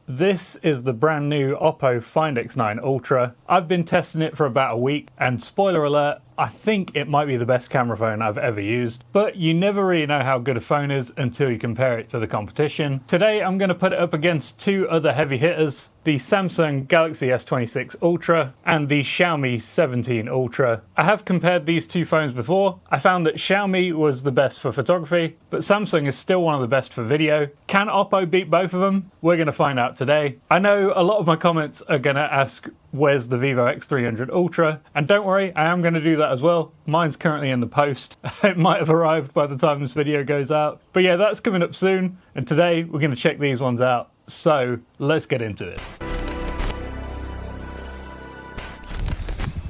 This is the brand new Oppo Find X9 Ultra. I've been testing it for about a week, and spoiler alert, I think it might be the best camera phone I've ever used, but you never really know how good a phone is until you compare it to the competition. Today I'm going to put it up against two other heavy hitters, the Samsung Galaxy S26 Ultra and the Xiaomi 17 Ultra. I have compared these two phones before. I found that Xiaomi was the best for photography, but Samsung is still one of the best for video. Can Oppo beat both of them? We're going to find out today. I know a lot of my comments are going to ask, where's the Vivo X300 Ultra? And don't worry, I am going to do that as well. Mine's currently in the post. It might have arrived by the time this video goes out. But yeah, that's coming up soon. And today we're going to check these ones out. So let's get into it.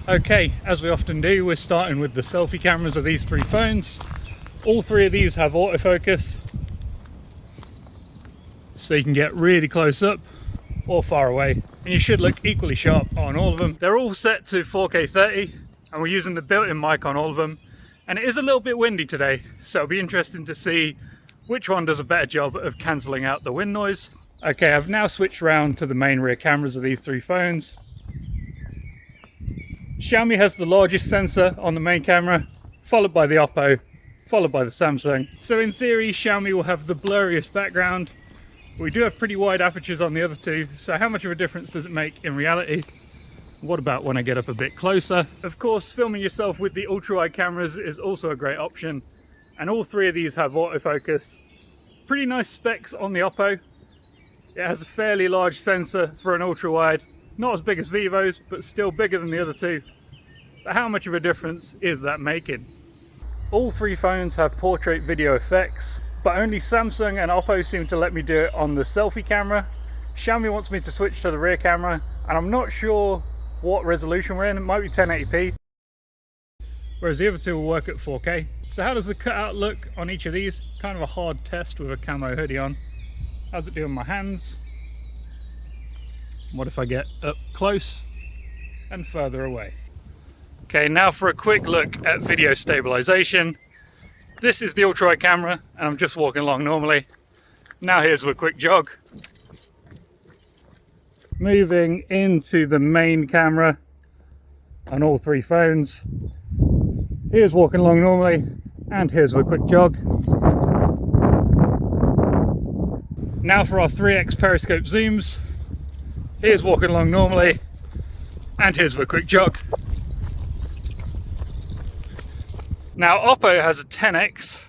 Okay, as we often do, we're starting with the selfie cameras of these three phones. All three of these have autofocus, so you can get really close up or far away, and you should look equally sharp on all of them. They're all set to 4K 30, and we're using the built-in mic on all of them. And it is a little bit windy today, so it'll be interesting to see which one does a better job of cancelling out the wind noise. Okay, I've now switched around to the main rear cameras of these three phones. Xiaomi has the largest sensor on the main camera, followed by the Oppo, followed by the Samsung. So in theory, Xiaomi will have the blurriest background. We do have pretty wide apertures on the other two, so how much of a difference does it make in reality? What about when I get up a bit closer? Of course, filming yourself with the ultra-wide cameras is also a great option, and all three of these have autofocus. Pretty nice specs on the Oppo. It has a fairly large sensor for an ultra-wide, not as big as Vivo's, but still bigger than the other two. But how much of a difference is that making? All three phones have portrait video effects, but only Samsung and Oppo seem to let me do it on the selfie camera. Xiaomi wants me to switch to the rear camera, and I'm not sure what resolution we're in. It might be 1080p, whereas the other two will work at 4K. So how does the cutout look on each of these? Kind of a hard test with a camo hoodie on. How's it do on my hands? What if I get up close and further away? Okay, now for a quick look at video stabilization. This is the ultra-wide camera, and I'm just walking along normally. Now here's a quick jog. Moving into the main camera on all three phones. Here's walking along normally, and here's a quick jog. Now for our 3x periscope zooms. Here's walking along normally, and here's a quick jog. Now Oppo has a 10x,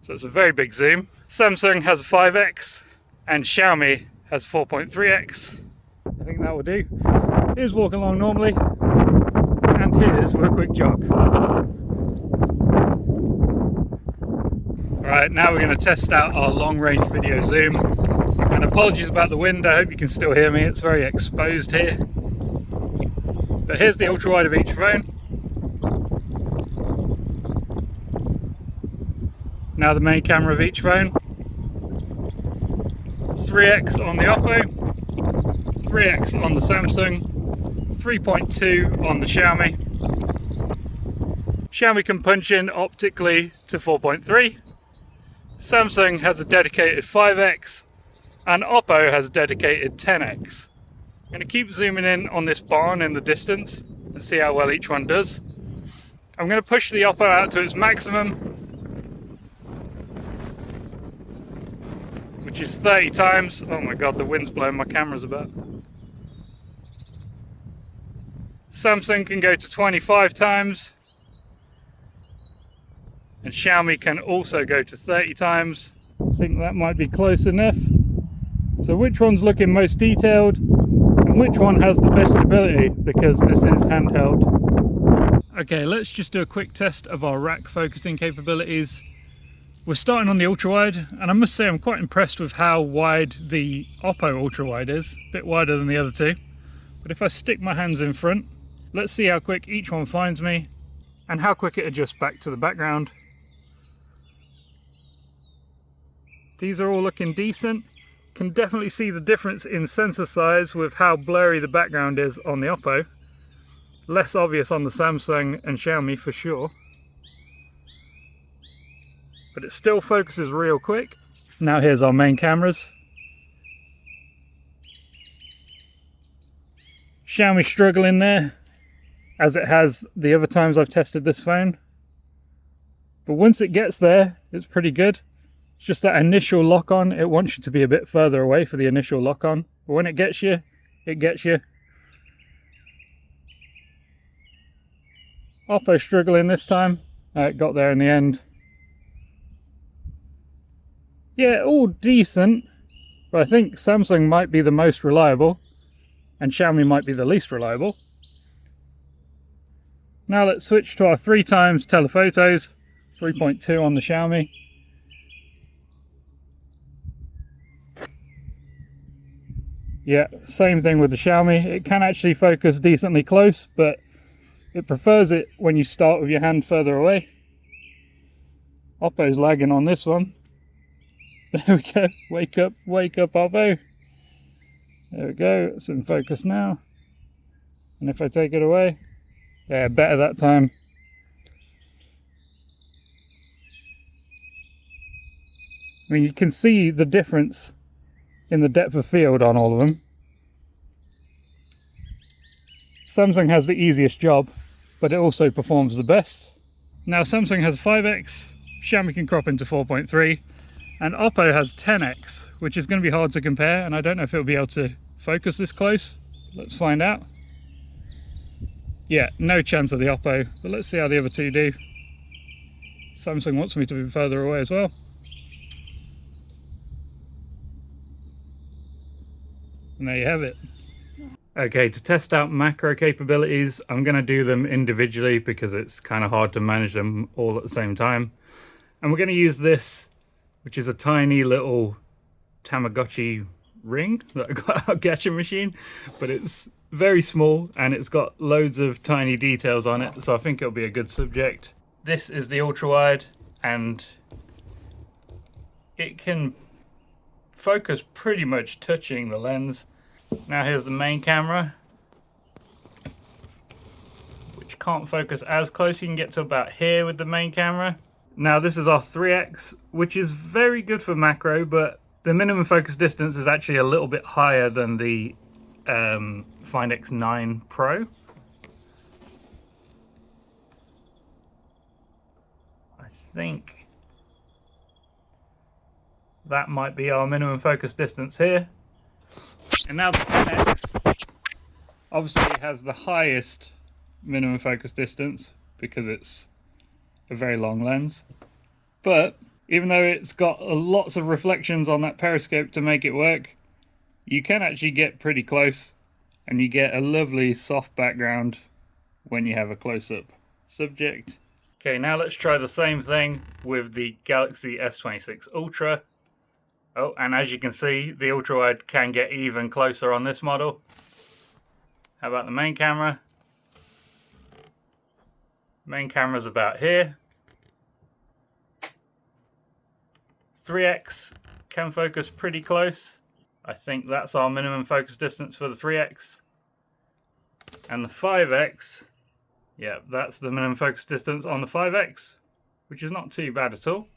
so it's a very big zoom. Samsung has a 5x, and Xiaomi has 4.3x. I think that will do. Here's walking along normally, and here's for a quick jog. Alright, now we're going to test out our long range video zoom. And apologies about the wind, I hope you can still hear me, it's very exposed here. But here's the ultra wide of each phone. Now the main camera of each phone. 3x on the Oppo, 3x on the Samsung, 3.2 on the Xiaomi. Xiaomi can punch in optically to 4.3. Samsung has a dedicated 5x, and Oppo has a dedicated 10x. I'm going to keep zooming in on this barn in the distance and see how well each one does. I'm going to push the Oppo out to its maximum, which is 30 times. Oh my god, the wind's blowing my cameras about. Samsung can go to 25 times, and Xiaomi can also go to 30 times. I think that might be close enough. So which one's looking most detailed, and which one has the best stability, because this is handheld. Okay, let's just do a quick test of our rack focusing capabilities. We're starting on the ultra-wide, and I must say I'm quite impressed with how wide the Oppo ultra-wide is. A bit wider than the other two. But if I stick my hands in front, let's see how quick each one finds me, and how quick it adjusts back to the background. These are all looking decent. Can definitely see the difference in sensor size with how blurry the background is on the Oppo. Less obvious on the Samsung and Xiaomi for sure. But it still focuses real quick. Now here's our main cameras. Xiaomi struggling there, as it has the other times I've tested this phone. But once it gets there, it's pretty good. It's just that initial lock on, it wants you to be a bit further away for the initial lock on. But when it gets you, it gets you. Oppo struggling this time. It got there in the end. Yeah, all decent. But I think Samsung might be the most reliable. And Xiaomi might be the least reliable. Now let's switch to our 3x telephotos. 3.2 on the Xiaomi. Yeah, same thing with the Xiaomi. It can actually focus decently close, but it prefers it when you start with your hand further away. Oppo's lagging on this one. There we go. Wake up, Oppo. There we go. It's in focus now. And if I take it away, yeah, better that time. I mean, you can see the difference in the depth of field on all of them. Samsung has the easiest job, but it also performs the best. Now Samsung has 5x, Xiaomi can crop into 4.3, and Oppo has 10x, which is going to be hard to compare, and I don't know if it'll be able to focus this close. Let's find out. Yeah, no chance of the Oppo, but let's see how the other two do. Samsung wants me to be further away as well. And there you have it. Okay, to test out macro capabilities, I'm going to do them individually because it's kind of hard to manage them all at the same time. And we're going to use this, which is a tiny little Tamagotchi ring that I got out of a gacha machine, but it's very small and it's got loads of tiny details on it, so I think it'll be a good subject. This is the ultra wide, and it can focus pretty much touching the lens. Now here's the main camera, which can't focus as close. You can get to about here with the main camera. Now this is our 3x, which is very good for macro, but the minimum focus distance is actually a little bit higher than the Find X9 Pro. I think that might be our minimum focus distance here. And now the 10x obviously has the highest minimum focus distance because it's a very long lens. But even though it's got lots of reflections on that periscope to make it work, you can actually get pretty close and you get a lovely soft background when you have a close-up subject. Okay, now let's try the same thing with the Galaxy S26 Ultra. Oh, and as you can see, the ultra-wide can get even closer on this model. How about the main camera? Main camera's about here. 3x can focus pretty close. I think that's our minimum focus distance for the 3x. And the 5x, yeah, that's the minimum focus distance on the 5x, which is not too bad at all.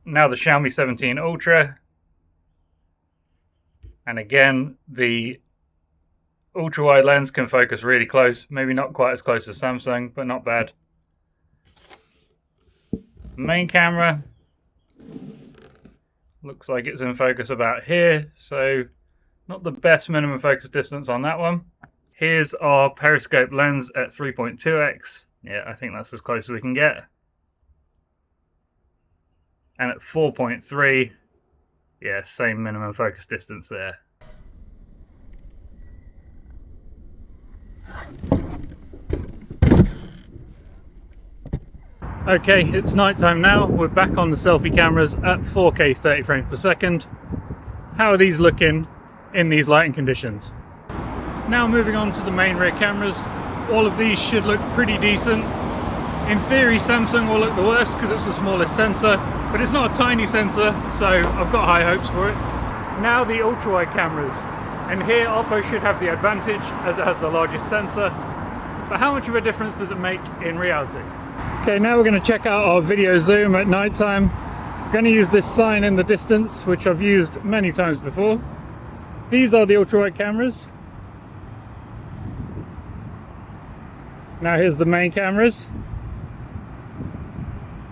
Now the Xiaomi 17 Ultra. And again, the ultra-wide lens can focus really close. Maybe not quite as close as Samsung, but not bad. Main camera looks like it's in focus about here, so not the best minimum focus distance on that one. Here's our periscope lens at 3.2x. Yeah, I think that's as close as we can get. And at 4.3, yeah, same minimum focus distance there. Okay, it's nighttime now. We're back on the selfie cameras at 4K 30 frames per second. How are these looking in these lighting conditions? Now moving on to the main rear cameras. All of these should look pretty decent. In theory, Samsung will look the worst because it's the smallest sensor, but it's not a tiny sensor, so I've got high hopes for it. Now the ultra-wide cameras, and here Oppo should have the advantage as it has the largest sensor, but how much of a difference does it make in reality? Okay, now we're going to check out our video zoom at night time. I'm going to use this sign in the distance, which I've used many times before. These are the ultra-wide cameras. Now here's the main cameras.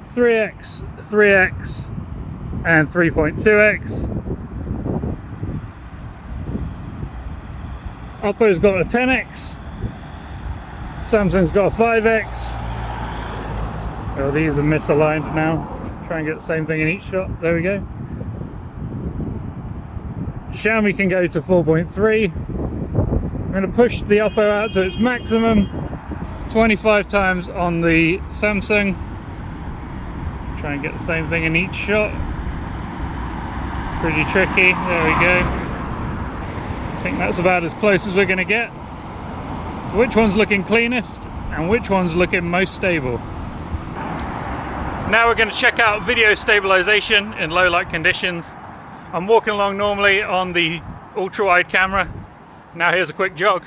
3x, 3x, and 3.2x. Oppo's got a 10x. Samsung's got a 5x. Oh, these are misaligned now. Try and get the same thing in each shot. There we go. Xiaomi can go to 4.3. I'm going to push the Oppo out to its maximum. 25 times on the Samsung. Try and get the same thing in each shot. Pretty tricky. There we go. I think that's about as close as we're going to get. So which one's looking cleanest and which one's looking most stable? Now we're going to check out video stabilization in low light conditions. I'm walking along normally on the ultra wide camera. Now here's a quick jog.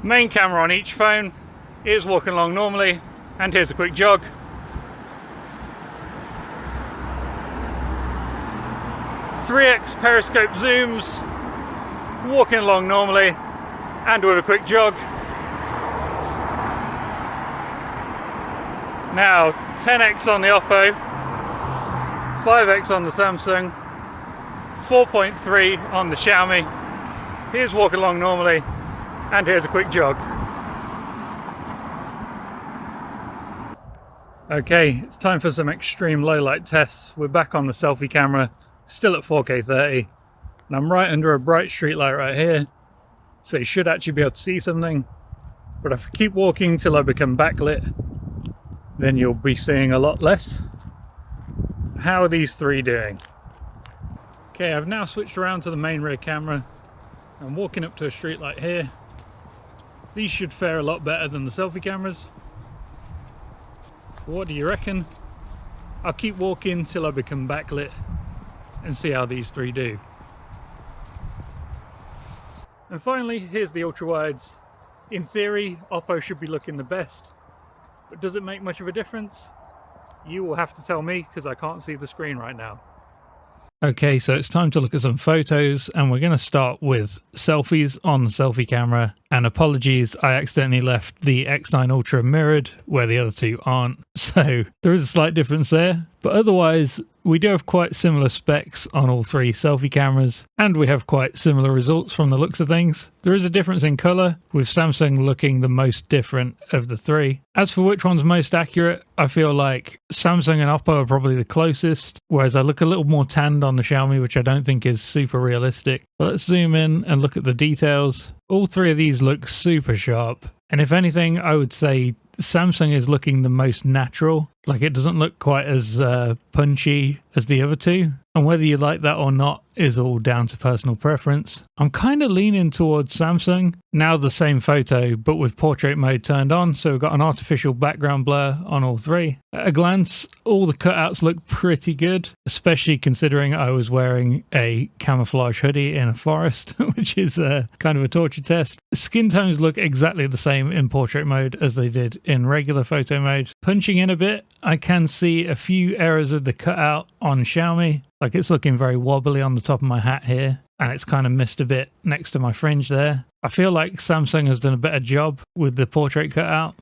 Main camera on each phone is walking along normally, and here's a quick jog. .3x periscope zooms, walking along normally, and with a quick jog. Now 10x on the Oppo, 5x on the Samsung, 4.3 on the Xiaomi. Here's walking along normally, and here's a quick jog. Okay, it's time for some extreme low light tests. We're back on the selfie camera, still at 4K 30, and I'm right under a bright street light right here, so you should actually be able to see something. But if I keep walking till I become backlit, then you'll be seeing a lot less. How are these three doing? Okay, I've now switched around to the main rear camera. I'm walking up to a street light here. These should fare a lot better than the selfie cameras. What do you reckon? I'll keep walking till I become backlit and see how these three do. And finally, here's the ultra wides. In theory, Oppo should be looking the best, but does it make much of a difference? You will have to tell me, because I can't see the screen right now. Okay, so it's time to look at some photos, and we're going to start with selfies on the selfie camera. And apologies, I accidentally left the X9 Ultra mirrored where the other two aren't, so there is a slight difference there. But otherwise, we do have quite similar specs on all three selfie cameras, and we have quite similar results from the looks of things. There is a difference in colour, with Samsung looking the most different of the three. As for which one's most accurate, I feel like Samsung and Oppo are probably the closest, whereas I look a little more tanned on the Xiaomi, which I don't think is super realistic. But let's zoom in and look at the details. All three of these look super sharp, and if anything, I would say Samsung is looking the most natural. Like, it doesn't look quite as punchy as the other two, and whether you like that or not is all down to personal preference. I'm kind of leaning towards Samsung. Now the same photo, but with portrait mode turned on, so we've got an artificial background blur on all three. At a glance, all the cutouts look pretty good, especially considering I was wearing a camouflage hoodie in a forest, which is kind of a torture test. Skin tones look exactly the same in portrait mode as they did in regular photo mode. Punching in a bit, I can see a few errors of the cutout on Xiaomi. Like, it's looking very wobbly on the top of my hat here, and it's kind of missed a bit next to my fringe there. I feel like Samsung has done a better job with the portrait cutout.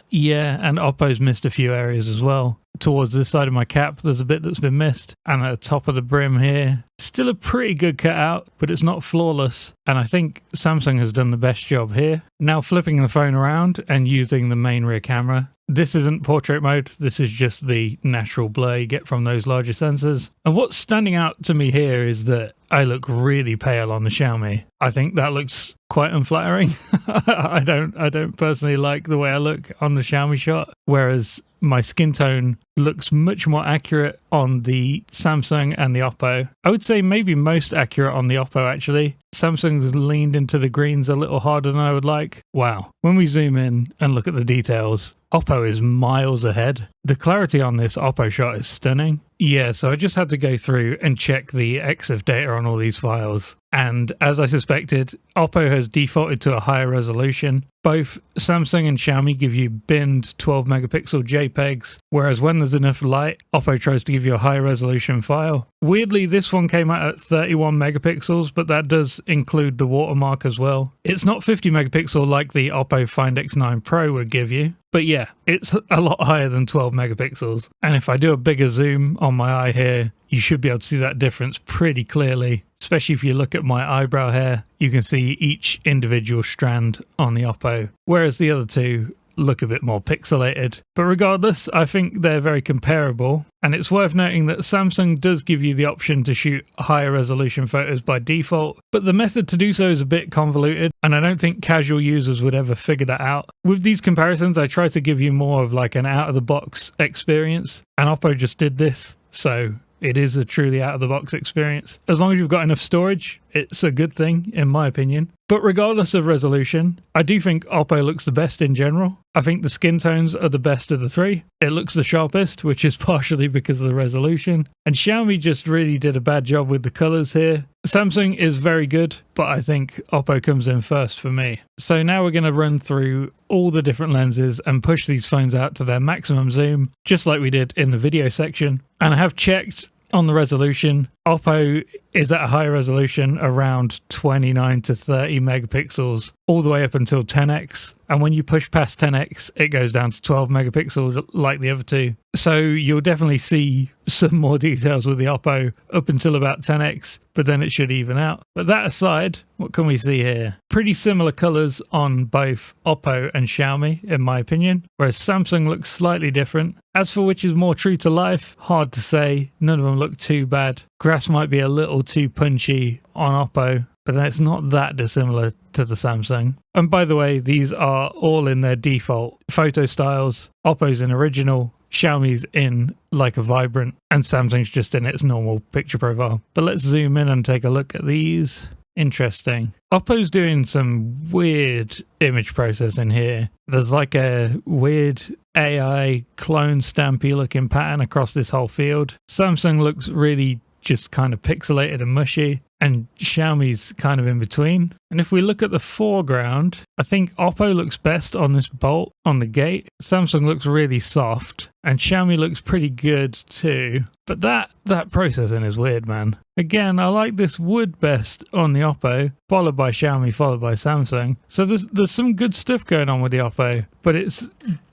Yeah, and Oppo's missed a few areas as well. Towards this side of my cap, there's a bit that's been missed, and at the top of the brim here, still a pretty good cutout, but it's not flawless, and I think Samsung has done the best job here. Now flipping the phone around and using the main rear camera, this isn't portrait mode, this is just the natural blur you get from those larger sensors. And what's standing out to me here is that I look really pale on the Xiaomi. I think that looks quite unflattering. I don't personally like the way I look on the Xiaomi shot, whereas my skin tone looks much more accurate on the Samsung and the Oppo. I would say maybe most accurate on the Oppo, actually. Samsung's leaned into the greens a little harder than I would like. Wow. When we zoom in and look at the details, Oppo is miles ahead. The clarity on this Oppo shot is stunning. Yeah, so I just had to go through and check the EXIF data on all these files. And as I suspected, Oppo has defaulted to a higher resolution, both Samsung and Xiaomi give you binned 12 megapixel JPEGs, whereas when there's enough light, Oppo tries to give you a high resolution file. Weirdly, this one came out at 31 megapixels, but that does include the watermark as well. It's not 50 megapixel like the Oppo Find X9 Pro would give you, but yeah, it's a lot higher than 12 megapixels. And if I do a bigger zoom on my eye here, you should be able to see that difference pretty clearly. Especially if you look at my eyebrow hair, you can see each individual strand on the Oppo, whereas the other two look a bit more pixelated. But regardless, I think they're very comparable, and it's worth noting that Samsung does give you the option to shoot higher resolution photos by default, but the method to do so is a bit convoluted, and I don't think casual users would ever figure that out. With these comparisons, I try to give you more of like an out-of-the-box experience, and Oppo just did this, so it is a truly out-of-the-box experience. As long as you've got enough storage, it's a good thing, in my opinion. But regardless of resolution, I do think Oppo looks the best in general. I think the skin tones are the best of the three. It looks the sharpest, which is partially because of the resolution. And Xiaomi just really did a bad job with the colours here. Samsung is very good, but I think Oppo comes in first for me. So now we're going to run through all the different lenses and push these phones out to their maximum zoom, just like we did in the video section. And I have checked on the resolution. Oppo is at a higher resolution, around 29 to 30 megapixels, all the way up until 10x. And when you push past 10x, it goes down to 12 megapixels like the other two. So you'll definitely see some more details with the Oppo up until about 10x, but then it should even out. But that aside, what can we see here? Pretty similar colors on both Oppo and Xiaomi, in my opinion, whereas Samsung looks slightly different. As for which is more true to life, hard to say. None of them look too bad. Grass might be a little too punchy on Oppo, but then it's not that dissimilar to the Samsung. And by the way, these are all in their default photo styles. Oppo's in original, Xiaomi's in like a vibrant, and Samsung's just in its normal picture profile. But let's zoom in and take a look at these. Interesting. Oppo's doing some weird image processing here. There's like a weird AI clone stampy looking pattern across this whole field. Samsung looks really just kind of pixelated and mushy, and Xiaomi's kind of in between. And if we look at the foreground, I think Oppo looks best on this bolt on the gate. Samsung looks really soft, and Xiaomi looks pretty good too. But that processing is weird, man. Again, I like this wood best on the Oppo, followed by Xiaomi, followed by Samsung. So there's some good stuff going on with the Oppo, but it's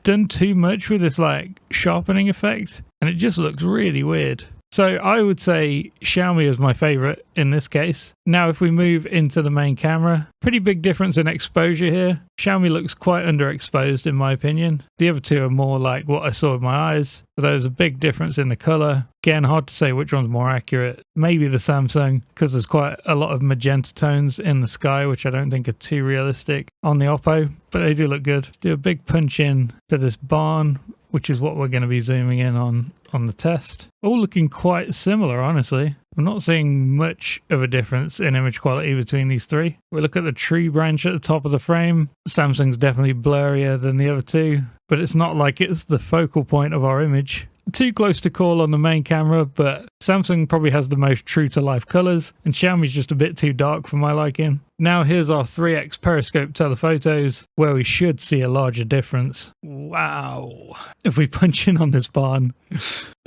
done too much with this like sharpening effect, and it just looks really weird. So I would say Xiaomi is my favorite in this case. Now if we move into the main camera, pretty big difference in exposure here. Xiaomi looks quite underexposed in my opinion. The other two are more like what I saw with my eyes, but there's a big difference in the color. Again, hard to say which one's more accurate. Maybe the Samsung, because there's quite a lot of magenta tones in the sky, which I don't think are too realistic on the Oppo, but they do look good. Do a big punch in to this barn, which is what we're going to be zooming in on the test. All looking quite similar, honestly. I'm not seeing much of a difference in image quality between these three. We look at the tree branch at the top of the frame. Samsung's definitely blurrier than the other two, but it's not like it's the focal point of our image. Too close to call on the main camera, but Samsung probably has the most true to life colors, and Xiaomi's just a bit too dark for my liking. Now here's our 3x periscope telephotos, where we should see a larger difference. Wow. If we punch in on this barn,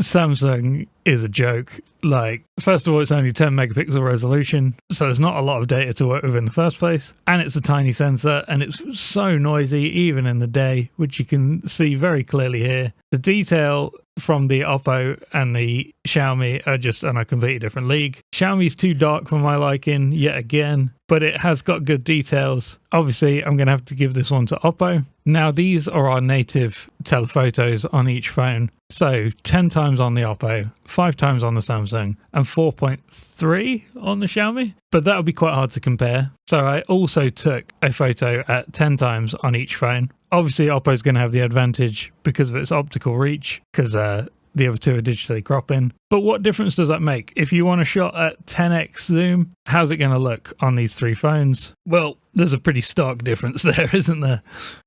Samsung is a joke. Like, first of all, it's only 10 megapixel resolution, so there's not a lot of data to work with in the first place, and it's a tiny sensor, and it's so noisy even in the day, which you can see very clearly here. The detail from the Oppo and the Xiaomi are just on a completely different league. Xiaomi's too dark for my liking yet again, but it has got good details. Obviously, I'm going to have to give this one to Oppo. Now, these are our native telephotos on each phone. So 10 times on the Oppo, 5 times on the Samsung, and 4.3 on the Xiaomi. But that would be quite hard to compare. So I also took a photo at 10 times on each phone. Obviously, Oppo's going to have the advantage because of its optical reach, because the other two are digitally cropping. But what difference does that make? If you want a shot at 10x zoom, how's it going to look on these three phones? Well, there's a pretty stark difference there, isn't there?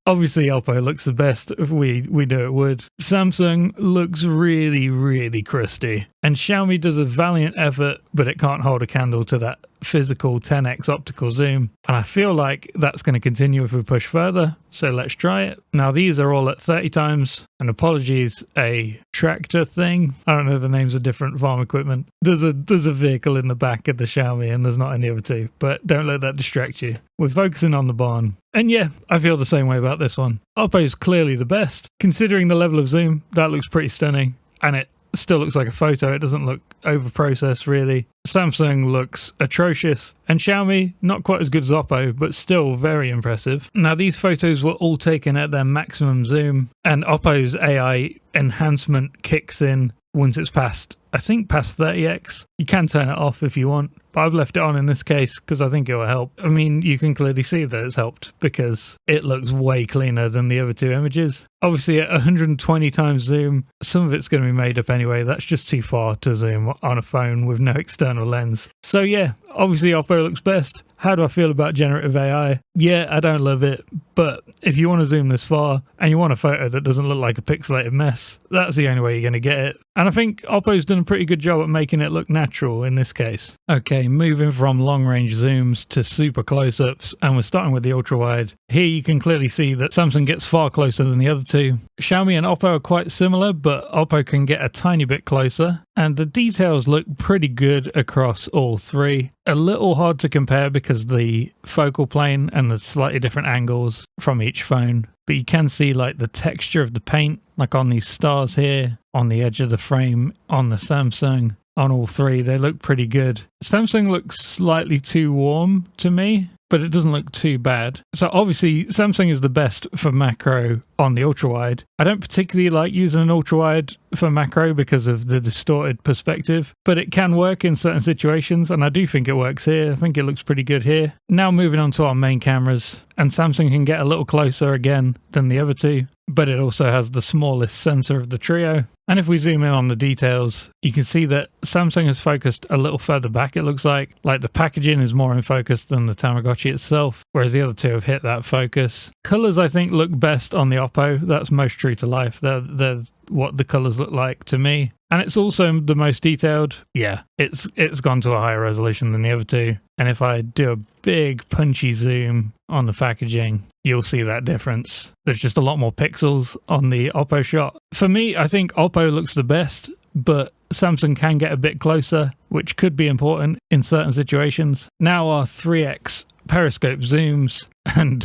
Obviously, Oppo looks the best. We knew it would. Samsung looks really, really crusty. And Xiaomi does a valiant effort, but it can't hold a candle to that physical 10x optical zoom. And I feel like that's going to continue if we push further. So let's try it. Now, these are all at 30 times. And apologies, a tractor thing. I don't know the names of different farm equipment. There's a vehicle in the back of the Xiaomi, and there's not any other two. But don't let that distract you. We're focusing on the barn. And yeah, I feel the same way about this one. Oppo's clearly the best. Considering the level of zoom, that looks pretty stunning. And it still looks like a photo. It doesn't look over-processed, really. Samsung looks atrocious. And Xiaomi, not quite as good as Oppo, but still very impressive. Now, these photos were all taken at their maximum zoom. And Oppo's AI enhancement kicks in once it's past 30x. You can turn it off if you want, but I've left it on in this case because I think it will help. I mean, you can clearly see that it's helped because it looks way cleaner than the other two images. Obviously, at 120 times zoom, some of it's going to be made up anyway. That's just too far to zoom on a phone with no external lens. So yeah, obviously Oppo looks best. How do I feel about generative AI? Yeah, I don't love it, but if you want to zoom this far and you want a photo that doesn't look like a pixelated mess, that's the only way you're going to get it. And I think Oppo's done a pretty good job at making it look natural in this case. Okay, moving from long-range zooms to super close-ups, and we're starting with the ultra-wide. Here you can clearly see that Samsung gets far closer than the other two. Xiaomi and Oppo are quite similar, but Oppo can get a tiny bit closer, and the details look pretty good across all three. A little hard to compare because the focal plane and the slightly different angles from each phone, but you can see like the texture of the paint, like on these stars here, on the edge of the frame, on the Samsung. On all three, they look pretty good. Samsung looks slightly too warm to me, but it doesn't look too bad. So obviously Samsung is the best for macro on the ultra-wide. I don't particularly like using an ultra-wide for macro because of the distorted perspective, but it can work in certain situations, and I do think it works here. I think it looks pretty good here. Now moving on to our main cameras, and Samsung can get a little closer again than the other two, but it also has the smallest sensor of the trio. And if we zoom in on the details, you can see that Samsung has focused a little further back, it looks like the packaging is more in focus than the Tamagotchi itself, whereas the other two have hit that focus. Colors, I think, look best on the Oppo. That's most true to life. They're what the colors look like to me. And it's also the most detailed. Yeah, it's gone to a higher resolution than the other two. And if I do a big punchy zoom on the packaging, you'll see that difference. There's just a lot more pixels on the Oppo shot. For me, I think Oppo looks the best, but Samsung can get a bit closer, which could be important in certain situations. Now our 3x periscope zooms, and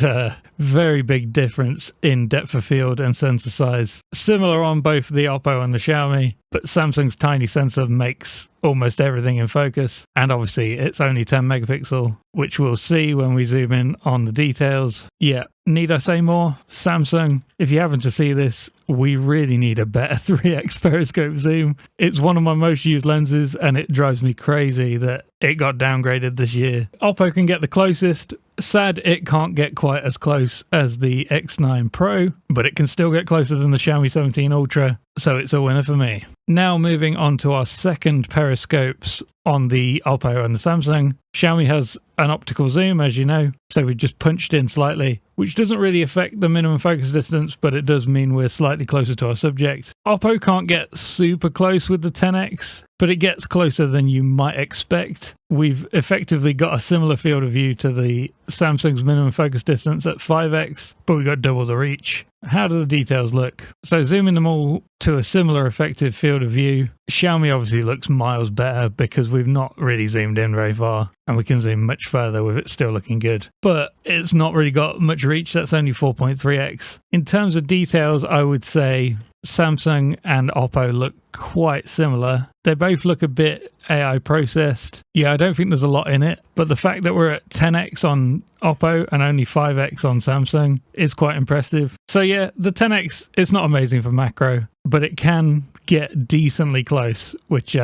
very big difference in depth of field and sensor size. Similar on both the Oppo and the Xiaomi, but Samsung's tiny sensor makes almost everything in focus. And obviously it's only 10 megapixel, which we'll see when we zoom in on the details. Yeah, need I say more? Samsung, if you happen to see this, we really need a better 3x periscope zoom. It's one of my most used lenses, and it drives me crazy that it got downgraded this year. Oppo can get the closest. Sad it can't get quite as close as the X9 Pro, but it can still get closer than the Xiaomi 17 Ultra, so it's a winner for me. Now moving on to our second periscopes on the Oppo and the Samsung. Xiaomi has an optical zoom, as you know, so we just punched in slightly, which doesn't really affect the minimum focus distance, but it does mean we're slightly closer to our subject. Oppo can't get super close with the 10x, but it gets closer than you might expect. We've effectively got a similar field of view to the Samsung's minimum focus distance at 5x, but we got double the reach. How do the details look? So zooming them all to a similar effective field of view, Xiaomi obviously looks miles better because we've not really zoomed in very far, and we can zoom much further with it still looking good. But it's not really got much reach, that's only 4.3x. In terms of details, I would say Samsung and Oppo look quite similar. They both look a bit AI processed. Yeah, I don't think there's a lot in it, but the fact that we're at 10x on Oppo and only 5x on Samsung is quite impressive. So yeah, the 10x is not amazing for macro, but it can get decently close, which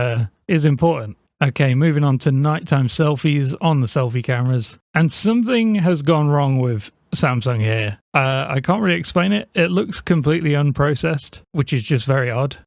is important. Okay, moving on to nighttime selfies on the selfie cameras. And something has gone wrong with Samsung here. I can't really explain it. It looks completely unprocessed, which is just very odd.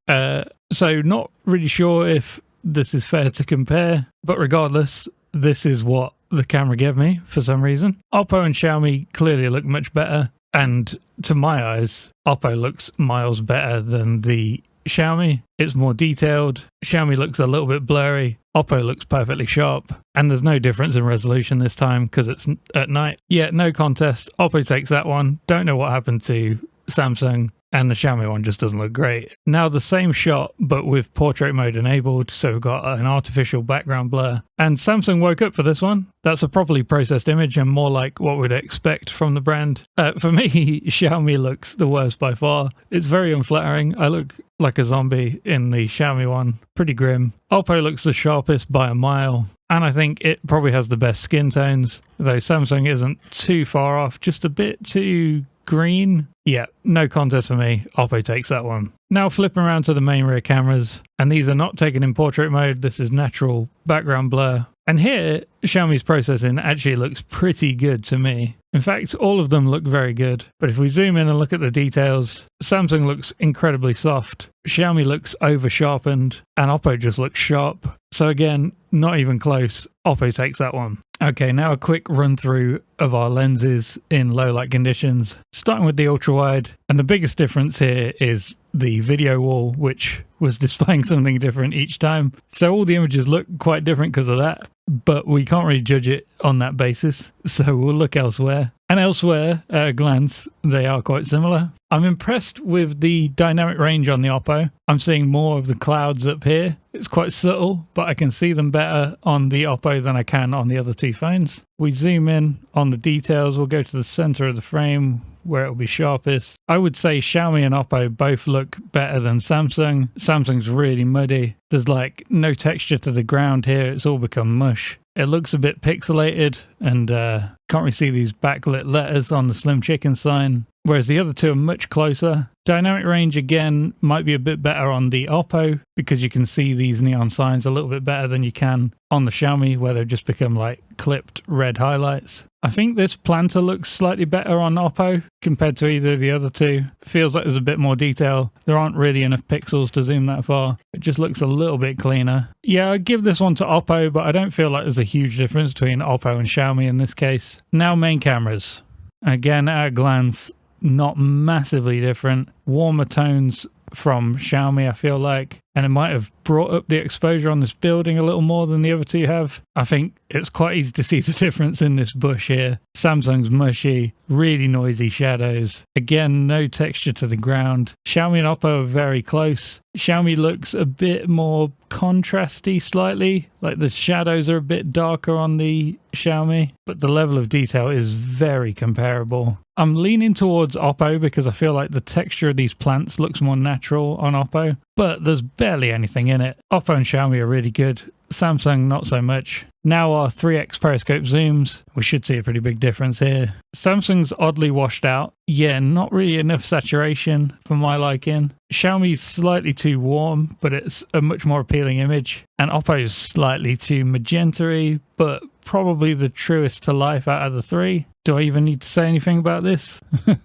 So not really sure if this is fair to compare, but regardless, this is what the camera gave me for some reason. Oppo and Xiaomi clearly look much better, and to my eyes, Oppo looks miles better than the Xiaomi. It's more detailed. Xiaomi looks a little bit blurry. Oppo looks perfectly sharp, and there's no difference in resolution this time because it's at night. Yeah, no contest. Oppo takes that one. Don't know what happened to Samsung, and the Xiaomi one just doesn't look great. Now the same shot, but with portrait mode enabled, so we've got an artificial background blur. And Samsung woke up for this one. That's a properly processed image and more like what we'd expect from the brand. For me, Xiaomi looks the worst by far. It's very unflattering. I look like a zombie in the Xiaomi one. Pretty grim. Oppo looks the sharpest by a mile. And I think it probably has the best skin tones, though Samsung isn't too far off, just a bit too green. Yeah, no contest for me. Oppo takes that one. Now flipping around to the main rear cameras, and these are not taken in portrait mode. This is natural background blur. And here, Xiaomi's processing actually looks pretty good to me. In fact, all of them look very good. But if we zoom in and look at the details, Samsung looks incredibly soft. Xiaomi looks over sharpened, and Oppo just looks sharp. So again, not even close. Oppo takes that one. Okay, now a quick run through of our lenses in low light conditions, starting with the ultra wide. And the biggest difference here is the video wall, which was displaying something different each time. So all the images look quite different because of that, but we can't really judge it on that basis. So we'll look elsewhere. And elsewhere, at a glance, they are quite similar. I'm impressed with the dynamic range on the Oppo. I'm seeing more of the clouds up here. It's quite subtle, but I can see them better on the Oppo than I can on the other two phones. We zoom in on the details. We'll go to the center of the frame where it'll be sharpest. I would say Xiaomi and Oppo both look better than Samsung. Samsung's really muddy. There's like no texture to the ground here. It's all become mush. It looks a bit pixelated and can't really see these backlit letters on the Slim Chicken sign, whereas the other two are much closer. Dynamic range again might be a bit better on the Oppo because you can see these neon signs a little bit better than you can on the Xiaomi where they've just become like clipped red highlights. I think this planter looks slightly better on Oppo compared to either of the other two. It feels like there's a bit more detail. There aren't really enough pixels to zoom that far. It just looks a little bit cleaner. Yeah, I'd give this one to Oppo, but I don't feel like there's a huge difference between Oppo and Xiaomi in this case. Now main cameras. Again, at a glance, not massively different. Warmer tones from Xiaomi, I feel like, and it might have brought up the exposure on this building a little more than the other two have. I think it's quite easy to see the difference in this bush here. Samsung's mushy, really noisy shadows. Again, no texture to the ground. Xiaomi and Oppo are very close. Xiaomi looks a bit more contrasty slightly, like the shadows are a bit darker on the Xiaomi, but the level of detail is very comparable. I'm leaning towards Oppo because I feel like the texture of these plants looks more natural on Oppo, but there's barely anything in it. Oppo and Xiaomi are really good. Samsung not so much. Now our 3x periscope zooms. We should see a pretty big difference here. Samsung's oddly washed out. Yeah, not really enough saturation for my liking. Xiaomi's slightly too warm, but it's a much more appealing image. And Oppo's slightly too magenta-y, but probably the truest to life out of the three. Do I even need to say anything about this?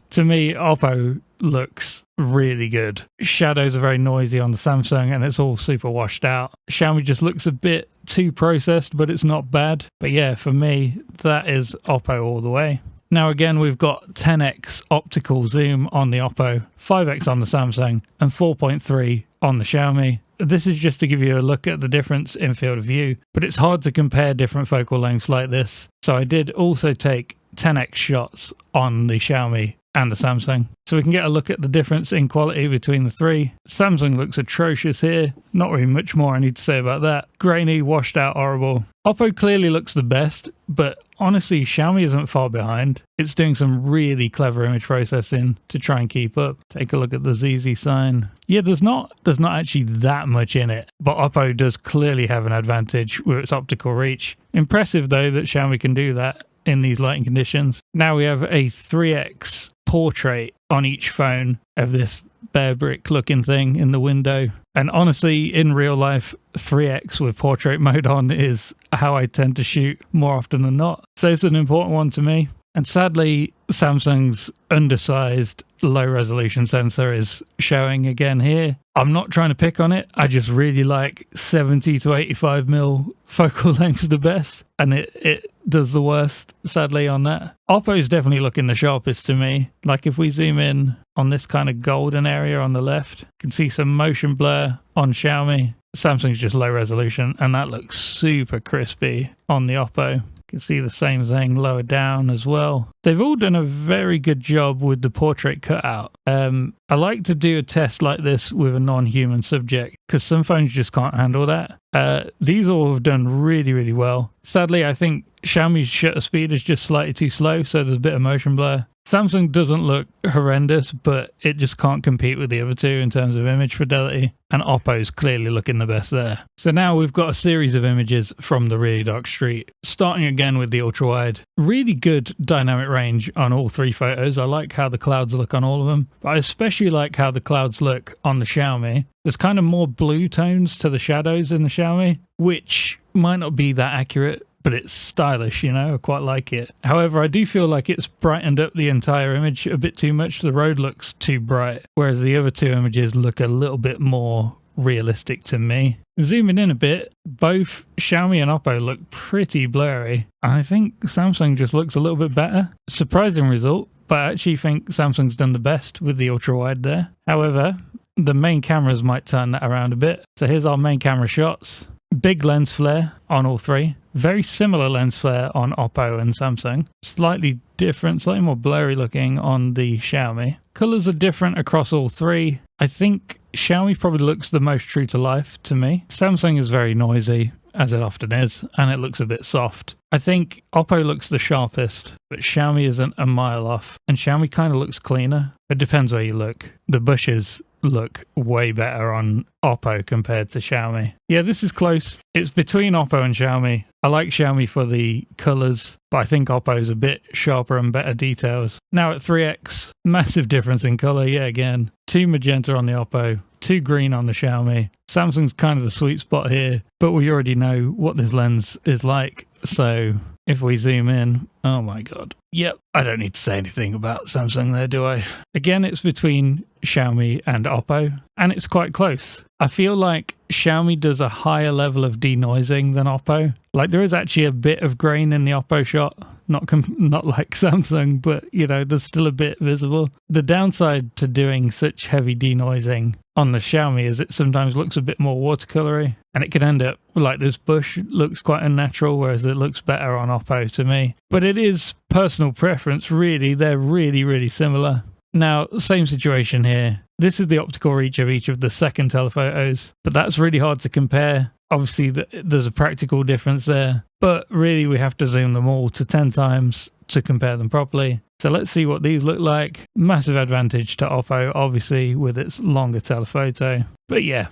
To me, Oppo looks really good. Shadows are very noisy on the Samsung and it's all super washed out. Xiaomi just looks a bit too processed, but it's not bad. But yeah, for me, that is Oppo all the way. Now again, we've got 10x optical zoom on the Oppo, 5x on the Samsung, and 4.3 on the Xiaomi. This is just to give you a look at the difference in field of view, but it's hard to compare different focal lengths like this. So I did also take 10x shots on the Xiaomi and the Samsung, so we can get a look at the difference in quality between the three. Samsung looks atrocious here. Not really much more I need to say about that. Grainy, washed out, horrible. Oppo clearly looks the best, but honestly, Xiaomi isn't far behind. It's doing some really clever image processing to try and keep up. Take a look at the ZZ sign. Yeah, there's not actually that much in it, but Oppo does clearly have an advantage with its optical reach. Impressive though that Xiaomi can do that in these lighting conditions. Now we have a 3x portrait on each phone of this bare brick looking thing in the window. And honestly, in real life, 3x with portrait mode on is how I tend to shoot more often than not. So it's an important one to me. And sadly, Samsung's undersized low resolution sensor is showing again here. I'm not trying to pick on it. I just really like 70 to 85mm focal length the best, and it does the worst, sadly, on that. Oppo's definitely looking the sharpest to me. Like if we zoom in on this kind of golden area on the left, you can see some motion blur on Xiaomi. Samsung's just low resolution, and that looks super crispy on the Oppo. You can see the same thing lower down as well. They've all done a very good job with the portrait cutout. I like to do a test like this with a non-human subject because some phones just can't handle that. These all have done really, really well. Sadly, I think Xiaomi's shutter speed is just slightly too slow, so there's a bit of motion blur. Samsung doesn't look horrendous, but it just can't compete with the other two in terms of image fidelity, and Oppo's clearly looking the best there. So now we've got a series of images from the really dark street, starting again with the ultra-wide. Really good dynamic range on all three photos. I like how the clouds look on all of them, but I especially like how the clouds look on the Xiaomi. There's kind of more blue tones to the shadows in the Xiaomi, which might not be that accurate, but it's stylish, you know, I quite like it. However, I do feel like it's brightened up the entire image a bit too much. The road looks too bright, whereas the other two images look a little bit more realistic to me. Zooming in a bit, both Xiaomi and Oppo look pretty blurry. I think Samsung just looks a little bit better. Surprising result, but I actually think Samsung's done the best with the ultra-wide there. However, the main cameras might turn that around a bit. So here's our main camera shots. Big lens flare on all three. Very similar lens flare on Oppo and Samsung. Slightly different, slightly more blurry looking on the Xiaomi. Colors are different across all three. I think Xiaomi probably looks the most true to life to me. Samsung is very noisy, as it often is, and it looks a bit soft. I think Oppo looks the sharpest, but Xiaomi isn't a mile off, and Xiaomi kind of looks cleaner. It depends where you look. The bushes look way better on Oppo compared to Xiaomi. Yeah, this is close. It's between Oppo and Xiaomi. I like Xiaomi for the colours, but I think Oppo's a bit sharper and better details. Now at 3x, massive difference in colour yet again. 2 magenta on the Oppo, 2 green on the Xiaomi. Samsung's kind of the sweet spot here, but we already know what this lens is like, so if we zoom in, oh my god. Yep, I don't need to say anything about Samsung there, do I? Again, it's between Xiaomi and Oppo, and it's quite close. I feel like Xiaomi does a higher level of denoising than Oppo. Like there is actually a bit of grain in the Oppo shot, not like Samsung, but you know, there's still a bit visible. The downside to doing such heavy denoising on the Xiaomi is it sometimes looks a bit more watercolory, and it can end up like this bush looks quite unnatural, whereas it looks better on Oppo to me. But it is personal preference, really. They're really, really similar. Now, same situation here. This is the optical reach of each of the second telephotos, but that's really hard to compare. Obviously, there's a practical difference there, but really we have to zoom them all to 10 times to compare them properly. So let's see what these look like. Massive advantage to Oppo, obviously, with its longer telephoto. But yeah,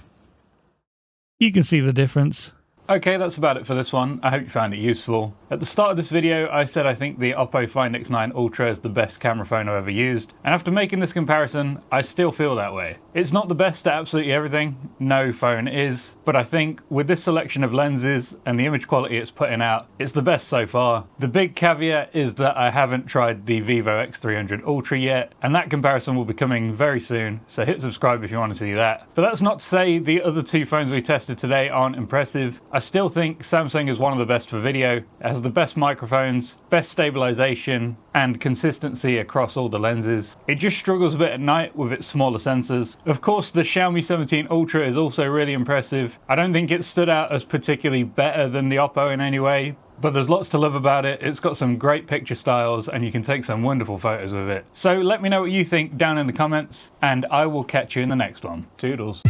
you can see the difference. Okay, that's about it for this one. I hope you found it useful. At the start of this video, I said I think the Oppo Find X9 Ultra is the best camera phone I've ever used, and after making this comparison, I still feel that way. It's not the best at absolutely everything, no phone is, but I think with this selection of lenses and the image quality it's putting out, it's the best so far. The big caveat is that I haven't tried the Vivo X300 Ultra yet, and that comparison will be coming very soon, so hit subscribe if you want to see that. But that's not to say the other two phones we tested today aren't impressive. I still think Samsung is one of the best for video. It has the best microphones, best stabilization, and consistency across all the lenses. It just struggles a bit at night with its smaller sensors. Of course, the Xiaomi 17 Ultra is also really impressive. I don't think it stood out as particularly better than the Oppo in any way, but there's lots to love about it. It's got some great picture styles and you can take some wonderful photos with it. So let me know what you think down in the comments, and I will catch you in the next one. Toodles.